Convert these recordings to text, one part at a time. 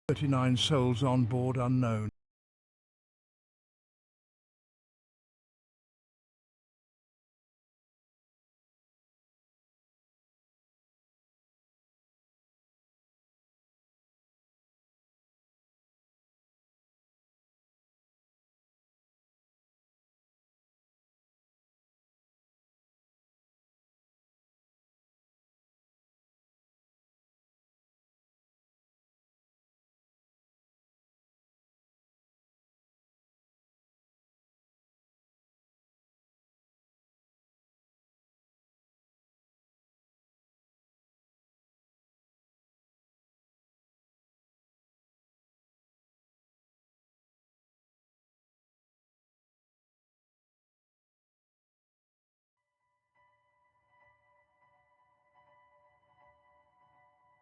39 souls on board unknown.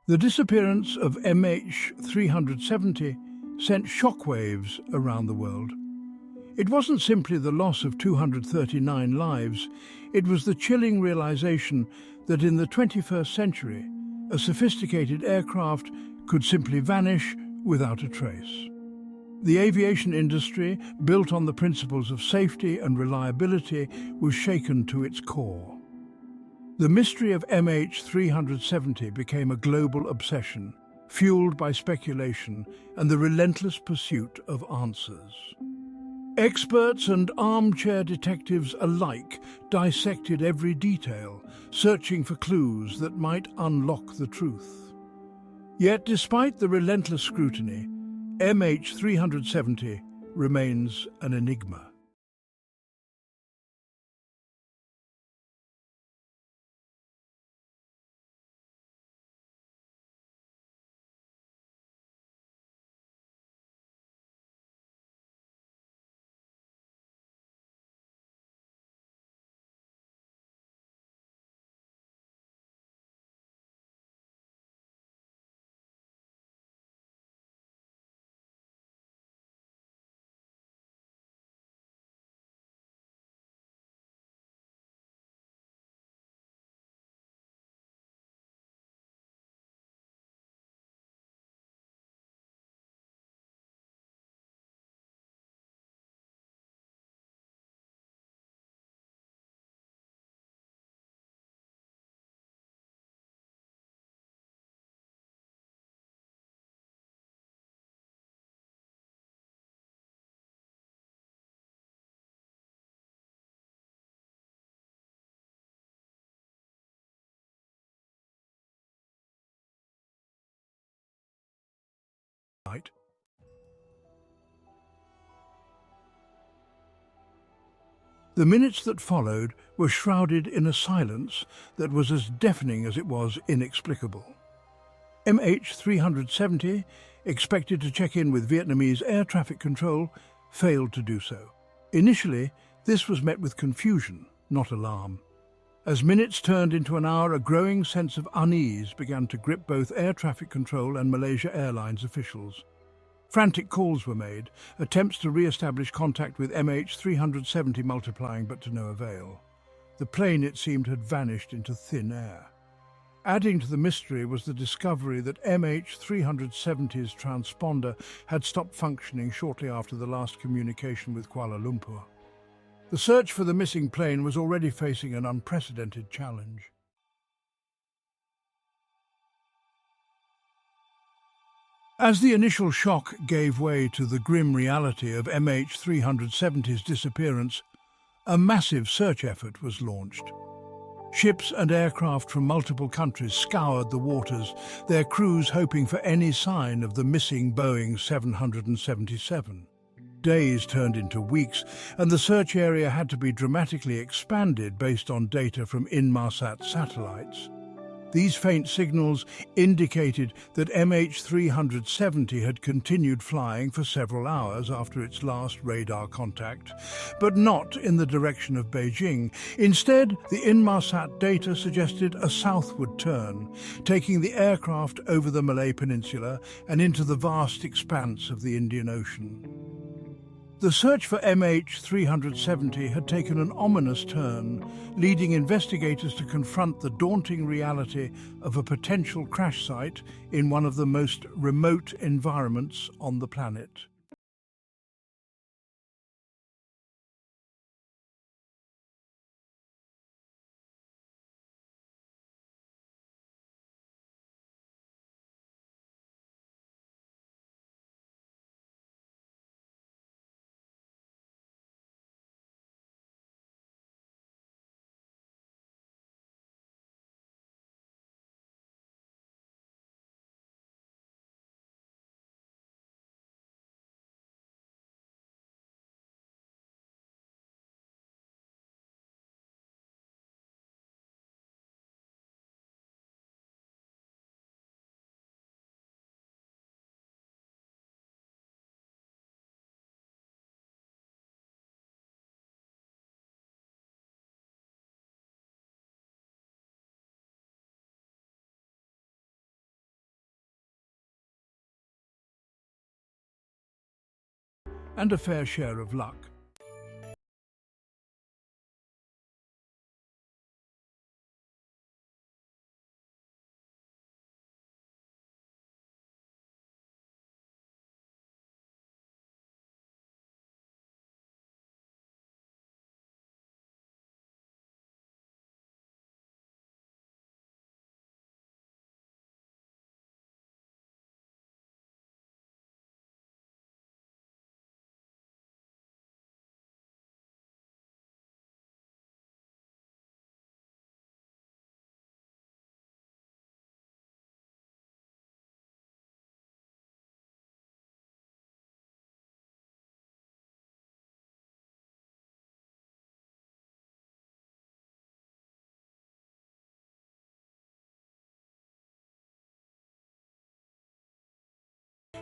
The disappearance of MH370 sent shockwaves around the world. It wasn't simply the loss of 239 lives, it was the chilling realization that in the 21st century, a sophisticated aircraft could simply vanish without a trace. The aviation industry, built on the principles of safety and reliability, was shaken to its core. The mystery of MH370 became a global obsession, fueled by speculation and the relentless pursuit of answers. Experts and armchair detectives alike dissected every detail, searching for clues that might unlock the truth. Yet, despite the relentless scrutiny, MH370 remains an enigma. The minutes that followed were shrouded in a silence that was as deafening as it was inexplicable. MH370, expected to check in with Vietnamese air traffic control, failed to do so. Initially, this was met with confusion, not alarm. As minutes turned into an hour, a growing sense of unease began to grip both air traffic control and Malaysia Airlines officials. Frantic calls were made, attempts to re-establish contact with MH370 multiplying, but to no avail. The plane, it seemed, had vanished into thin air. Adding to the mystery was the discovery that MH370's transponder had stopped functioning shortly after the last communication with Kuala Lumpur. The search for the missing plane was already facing an unprecedented challenge. As the initial shock gave way to the grim reality of MH370's disappearance, a massive search effort was launched. Ships and aircraft from multiple countries scoured the waters, their crews hoping for any sign of the missing Boeing 777. Days turned into weeks, and the search area had to be dramatically expanded based on data from Inmarsat satellites. These faint signals indicated that MH370 had continued flying for several hours after its last radar contact, but not in the direction of Beijing. Instead, the Inmarsat data suggested a southward turn, taking the aircraft over the Malay Peninsula and into the vast expanse of the Indian Ocean. The search for MH370 had taken an ominous turn, leading investigators to confront the daunting reality of a potential crash site in one of the most remote environments on the planet. And a fair share of luck.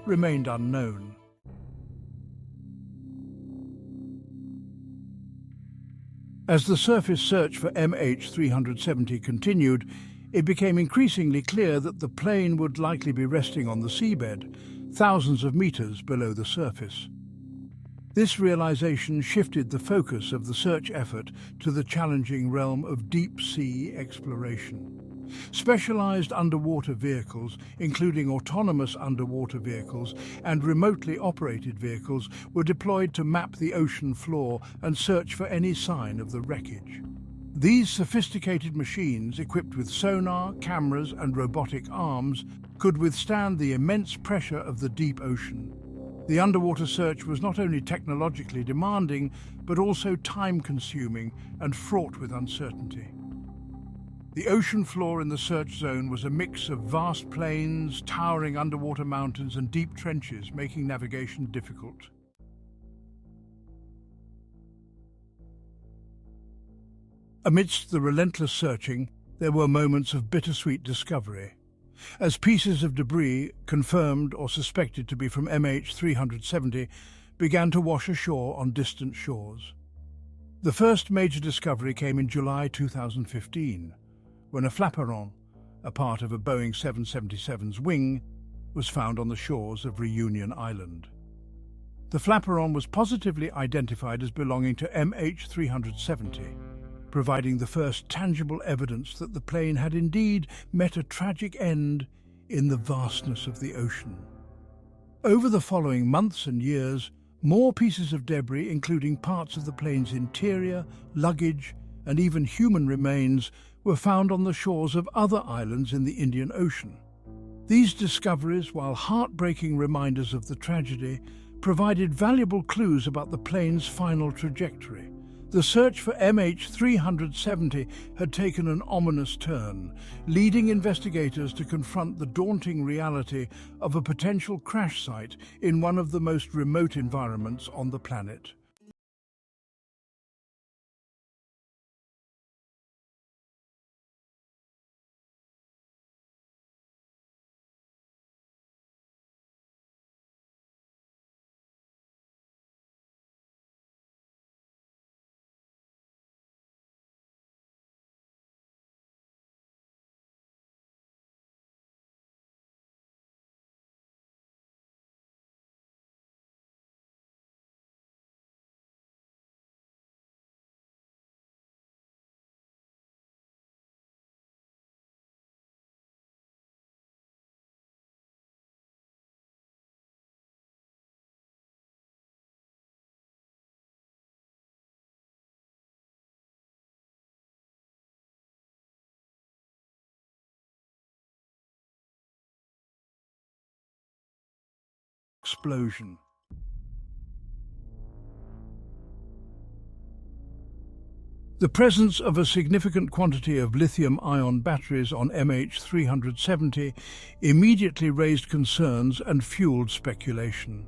Remained unknown. As the surface search for MH370 continued, it became increasingly clear that the plane would likely be resting on the seabed, thousands of meters below the surface. This realization shifted the focus of the search effort to the challenging realm of deep-sea exploration. Specialized underwater vehicles, including autonomous underwater vehicles and remotely operated vehicles, were deployed to map the ocean floor and search for any sign of the wreckage. These sophisticated machines, equipped with sonar, cameras and robotic arms, could withstand the immense pressure of the deep ocean. The underwater search was not only technologically demanding, but also time-consuming and fraught with uncertainty. The ocean floor in the search zone was a mix of vast plains, towering underwater mountains and deep trenches, making navigation difficult. Amidst the relentless searching, there were moments of bittersweet discovery. As pieces of debris, confirmed or suspected to be from MH370, began to wash ashore on distant shores. The first major discovery came in July 2015, when a flaperon, a part of a Boeing 777's wing, was found on the shores of Réunion Island. The flaperon was positively identified as belonging to MH370, providing the first tangible evidence that the plane had indeed met a tragic end in the vastness of the ocean. Over the following months and years, more pieces of debris, including parts of the plane's interior, luggage, and even human remains, were found on the shores of other islands in the Indian Ocean. These discoveries, while heartbreaking reminders of the tragedy, provided valuable clues about the plane's final trajectory. The search for MH370 had taken an ominous turn, leading investigators to confront the daunting reality of a potential crash site in one of the most remote environments on the planet. explosion. The presence of a significant quantity of lithium-ion batteries on MH370 immediately raised concerns and fueled speculation.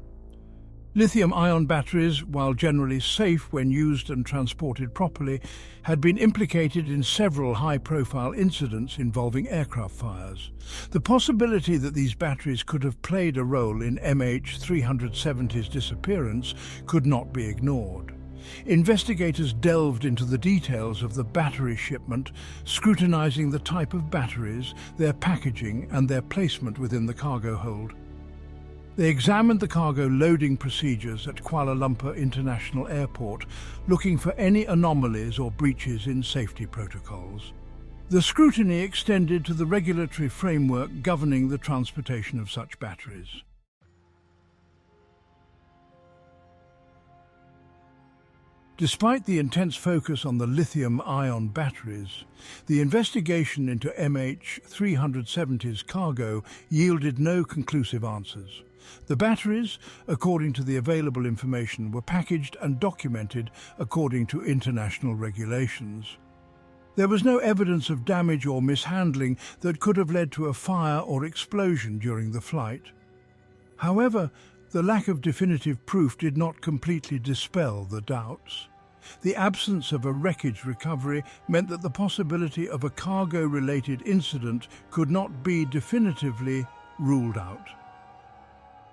Lithium-ion batteries, while generally safe when used and transported properly, had been implicated in several high-profile incidents involving aircraft fires. The possibility that these batteries could have played a role in MH370's disappearance could not be ignored. Investigators delved into the details of the battery shipment, scrutinizing the type of batteries, their packaging, and their placement within the cargo hold. They examined the cargo loading procedures at Kuala Lumpur International Airport, looking for any anomalies or breaches in safety protocols. The scrutiny extended to the regulatory framework governing the transportation of such batteries. Despite the intense focus on the lithium-ion batteries, the investigation into MH370's cargo yielded no conclusive answers. The batteries, according to the available information, were packaged and documented according to international regulations. There was no evidence of damage or mishandling that could have led to a fire or explosion during the flight. However, the lack of definitive proof did not completely dispel the doubts. The absence of a wreckage recovery meant that the possibility of a cargo-related incident could not be definitively ruled out.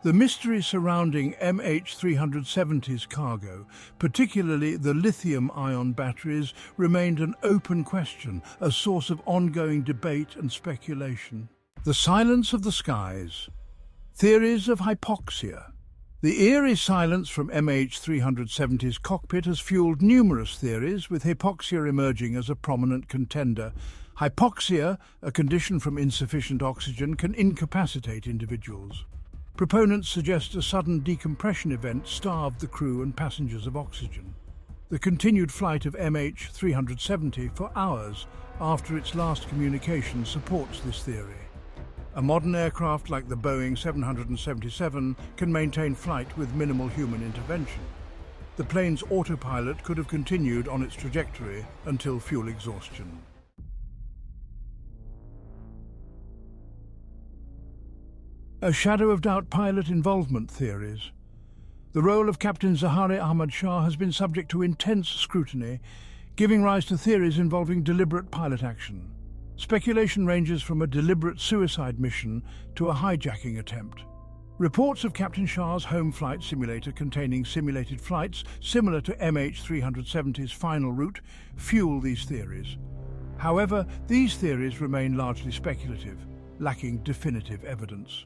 The mystery surrounding MH370's cargo, particularly the lithium-ion batteries, remained an open question, a source of ongoing debate and speculation. The silence of the skies. Theories of hypoxia. The eerie silence from MH370's cockpit has fueled numerous theories, with hypoxia emerging as a prominent contender. Hypoxia, a condition from insufficient oxygen, can incapacitate individuals. Proponents suggest a sudden decompression event starved the crew and passengers of oxygen. The continued flight of MH370 for hours after its last communication supports this theory. A modern aircraft like the Boeing 777 can maintain flight with minimal human intervention. The plane's autopilot could have continued on its trajectory until fuel exhaustion. A shadow of doubt pilot involvement theories. The role of Captain Zahari Ahmad Shah has been subject to intense scrutiny, giving rise to theories involving deliberate pilot action. Speculation ranges from a deliberate suicide mission to a hijacking attempt. Reports of Captain Shah's home flight simulator containing simulated flights similar to MH370's final route fuel these theories. However, these theories remain largely speculative, lacking definitive evidence.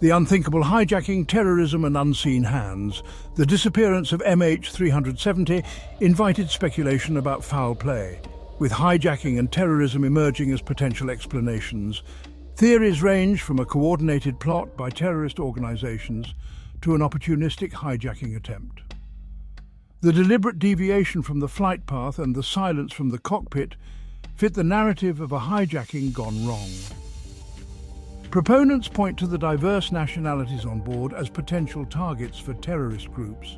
The unthinkable hijacking, terrorism and unseen hands. The disappearance of MH370 invited speculation about foul play, with hijacking and terrorism emerging as potential explanations. Theories range from a coordinated plot by terrorist organizations to an opportunistic hijacking attempt. The deliberate deviation from the flight path and the silence from the cockpit fit the narrative of a hijacking gone wrong. Proponents point to the diverse nationalities on board as potential targets for terrorist groups.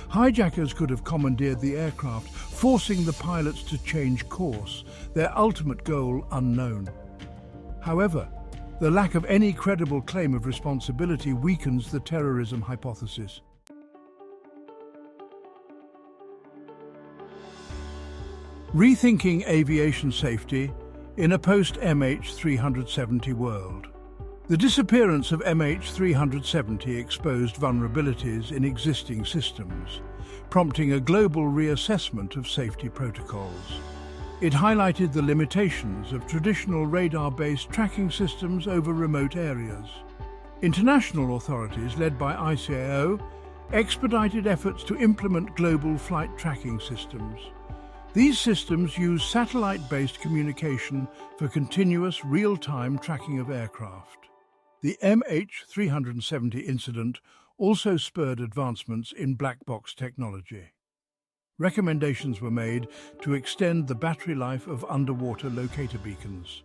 Hijackers could have commandeered the aircraft, forcing the pilots to change course, their ultimate goal unknown. However, the lack of any credible claim of responsibility weakens the terrorism hypothesis. Rethinking aviation safety in a post-MH370 world. The disappearance of MH370 exposed vulnerabilities in existing systems, prompting a global reassessment of safety protocols. It highlighted the limitations of traditional radar-based tracking systems over remote areas. International authorities, led by ICAO, expedited efforts to implement global flight tracking systems. These systems use satellite-based communication for continuous real-time tracking of aircraft. The MH370 incident also spurred advancements in black box technology. Recommendations were made to extend the battery life of underwater locator beacons.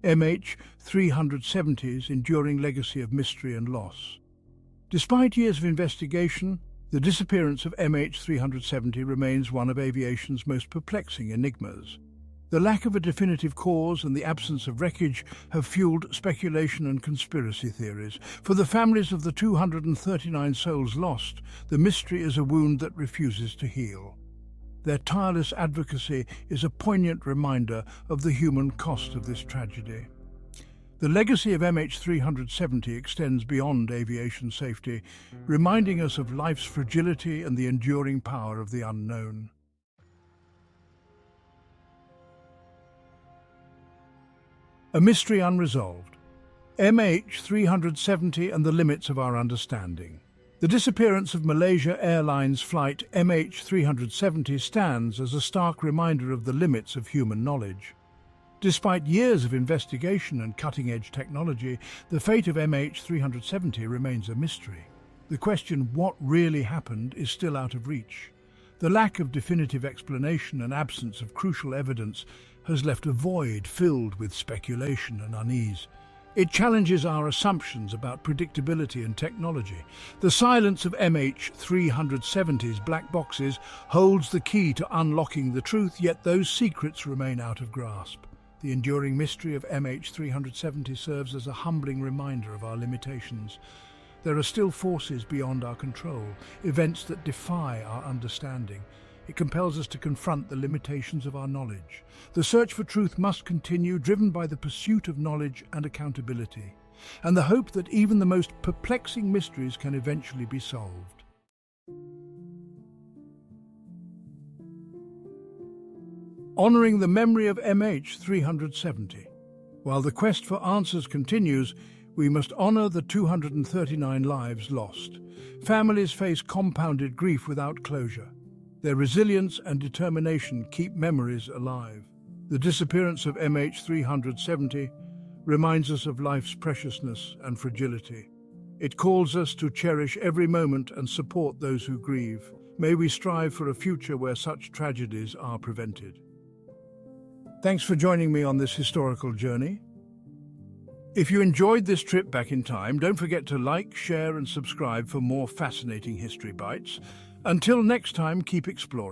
MH370's enduring legacy of mystery and loss. Despite years of investigation, the disappearance of MH370 remains one of aviation's most perplexing enigmas. The lack of a definitive cause and the absence of wreckage have fueled speculation and conspiracy theories. For the families of the 239 souls lost, the mystery is a wound that refuses to heal. Their tireless advocacy is a poignant reminder of the human cost of this tragedy. The legacy of MH370 extends beyond aviation safety, reminding us of life's fragility and the enduring power of the unknown. A mystery unresolved. MH370 and the limits of our understanding. The disappearance of Malaysia Airlines Flight MH370 stands as a stark reminder of the limits of human knowledge. Despite years of investigation and cutting-edge technology, the fate of MH370 remains a mystery. The question, what really happened, is still out of reach. The lack of definitive explanation and absence of crucial evidence has left a void filled with speculation and unease. It challenges our assumptions about predictability and technology. The silence of MH370's black boxes holds the key to unlocking the truth, yet those secrets remain out of grasp. The enduring mystery of MH370 serves as a humbling reminder of our limitations. There are still forces beyond our control, events that defy our understanding. It compels us to confront the limitations of our knowledge. The search for truth must continue, driven by the pursuit of knowledge and accountability, and the hope that even the most perplexing mysteries can eventually be solved. Honoring the memory of MH370. While the quest for answers continues, we must honor the 239 lives lost. Families face compounded grief without closure. Their resilience and determination keep memories alive. The disappearance of MH370 reminds us of life's preciousness and fragility. It calls us to cherish every moment and support those who grieve. May we strive for a future where such tragedies are prevented. Thanks for joining me on this historical journey. If you enjoyed this trip back in time, don't forget to like, share and subscribe for more fascinating history bites. Until next time, keep exploring.